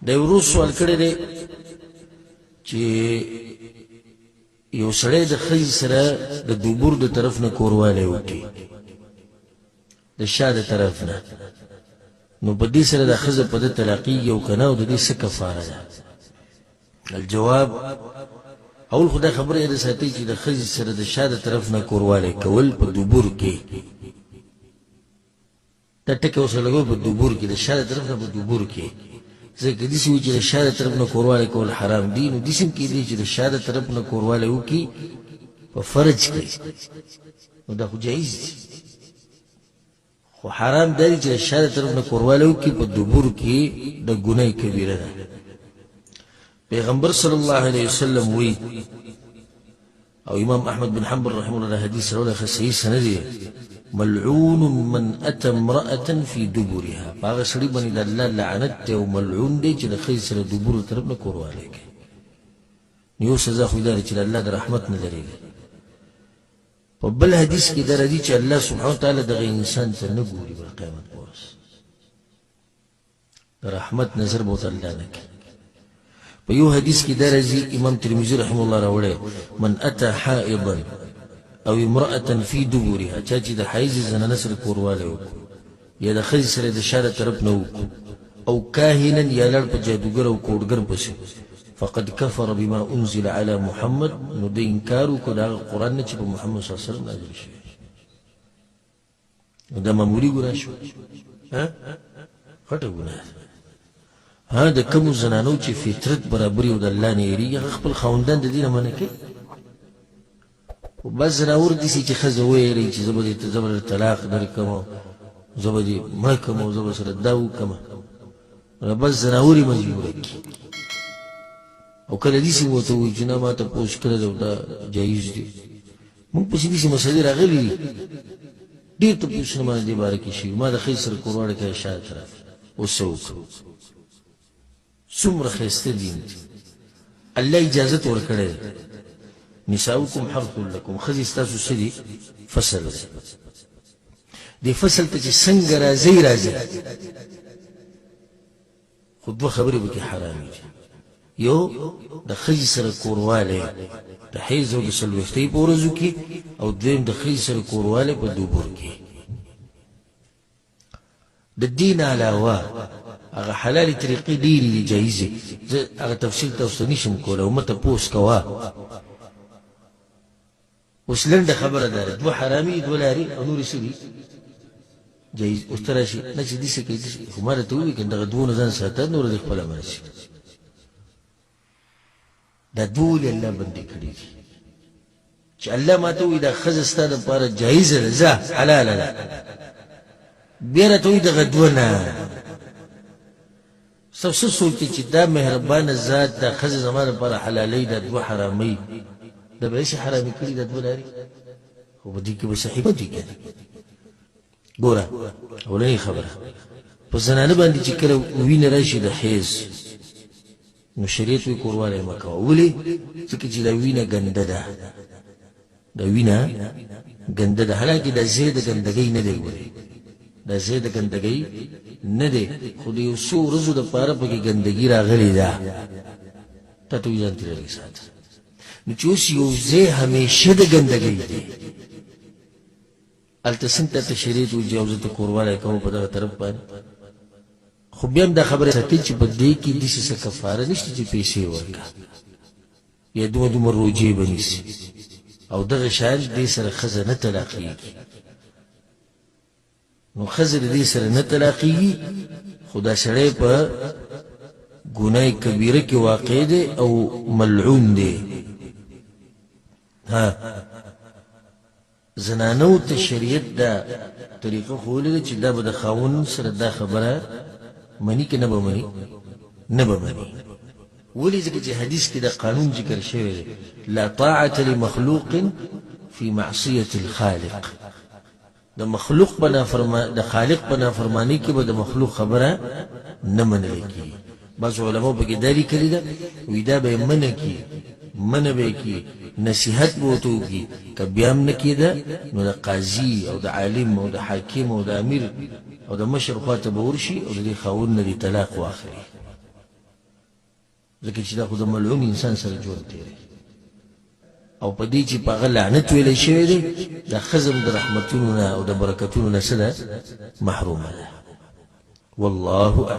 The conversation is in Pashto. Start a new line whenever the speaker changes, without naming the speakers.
د ورو سوال کړی دی چې یو سړی د ښځې سره د دوبور د طرف نه کوروالی وکړي د شا د طرف نه نو په دې سره د ښځه په ده طلاقیږي او که نه او د دې څه کفاره ده الجواب اول خو دا خبره یې ساتئ چې د ښځې سره د شا د طرف نه کوروالی کول په دوبور کې دا ټکي اوس لګوي په دوبور کې د شا د طرف نه په دوبور کې ځکه داسې وي چې د شا د طرف نه کوروالی کول حرام دي نو داسې هم کیدی چې د شا د طرف نه کوروالی وکړي په فرج کې نو دا خو جایز دي خو حرام دا دی چې د شا د طرف نه کوروالی وکړي په دوبور کې د ګناه کبیره ده پیغمبر صلی الله علیه وسلم وی او امام احمد بن حنبل رحمه الله حدیث راوړی صحیح سند دی ملعون من اتى امرأة في دبرها هغه سړي باندې د الله لعنت دی او ملعون دی چې د ښځې سره دبور طرف نه کوروالی کوي یو سزا خو دا چې د الله د رحمت نه درېږي په بل حدیث کې دا راځي چې الله سبحانه وتعالی دغه انسان ته نه ګوري په قیامت په ورځ د رحمت نظر به ورته الله نه کوي په یو حدیث کې دا راځي امام ترمذي رحمه الله راوړی من اتى حائضا او امرأة في دبورها چا چې د حیض زنانه سره کوروالی وکړو یا د ښځې سره د شا د طرف نه وکړو او کاهنا یا لړ په جادوګر او کوډګر پسې فقد كفر بما انزل على محمد نو د انکار وکړو د هغه قرآن نه چې په محمد صلی الله علیه وسلم نازل شوی نو دا معمولي ګناه شو غټه ګناه ها د کومو زنانو چې فطرت برابري او د الله نه یېرېږي هغه خپل خاوندان د دې نه منع کوي خو بس زناور داسې چې ښځه ویېرئ چې زه به درته طلاق درکړم او زه به دې مړه کړم او زه به سره دا وکړم بس زناور یې مجبوره کړي او کله داسې ورته ووایي چې نه ما تپوس کړی دی او دا جایز دي موږ پسې داسې مسلې راغلي دي ډېر تپوسونه ما دې باره کې شوي ما د ښځې سره کوروالی کوي شا طرف اوس څه وکړو څومره ښایسته دین دی الله اجازت ورکړی دی نساؤکم حرث لکم ښځې ستاسو څه دي فصل دی دې فصل ته چې څنګه راځئ راځئ خو دوه خبرې پکې حرامې دي یو د ښځې سره کوروالی د حیض او د څلوېښتۍ په ورځو کې او دویم د ښځې سره کوروالی په دوبور کې د دې نه علاوه هغه حلالې طریقې ډېرې دي جایزې زه هغه تفصیل تاسو ته نشم کولی او مه تپوس کوه اوس لنډه خبره ده دوه حرامي دوه لارې او نورې څه دي جایز اوس ته راشي نه چې داسې کوي خو ما راته ووایي که دغه دوو نه ځان ساته نوره دې خپله عمل شي دا دوه ولې الله بندي کړي دي چې الله ما ته ووایي دا ښځه ستا دپاره جایزه ده ځه حلاله ده بیا راته ووایي دغه دوه نه څه سوچي چې دا مهربانه ذات دا ښځه زما دپاره حلالۍ دا دوه حرامۍ دا به یې حرامې کړي دا دوه لارې خو په دې کې به څه حکمت وي که نه ګوره اولنۍ خبره په زنانه باندې چې کله وینه راشي د حیض نو شریعت وایي کوروالی مه کوه ولې ځکه چې دا وینه ګنده ده دا وینه ګنده ده حالانکې دا ځای د ګندګۍ نه دی ګورې دا ځای د ګندګۍ نه دی خو د یو څو ورځو دپاره پکې ګندګي راغلې ده تا ته وایي ځان ترې لږ ساته نو چې اوس یو ځای همیشه د ګندګۍ دی هلته څنګه ته شریعت وایي چې او زه ته کوروالی کوم په دغه طرف باندې خو بیا هم دا خبره ساتي چې په دې کې داسې څه کفاره نشته چې پیسې ورکړه یا دومره روجې به نیسي او دغه شیان دې سره ښځه نه طلاقېږي نو ښځه د دې سره نه طلاقېږي خو دا سړی په ګناه کبیره کې واقع دی او ملعون دی زنانو ته شریعت دا طریقه ښوولې ده چې دا به د خاوند سره دا خبره مني که نه به مني نه به مني ولې ځکه چې حدیث کې دا قانون ذکر شوی دی لا طاعة لمخلوق في معصية الخالق د مخلوق د خالق په نافرماني کې به د مخلوق خبره نه منل کېږي بعض علماء پکې دا لیکلي ده وایي دا به یې منع کړي منع به یې کړي نصیحت به ورته وکړي که بیا هم نه کېده نو د قاضي او د عالم او د حاکم او د امیر او د مشر خوا ته به ورشي او د دې خاوند نه دې طلاق واخلي ځکه چې دا خو د ملعون انسان سره ژوند تېری او په دې چې په هغه لعنت ویلی شوی دی دا ښځه د رحمتونو نه او د برکتونو نه څه ده محرومه ده والله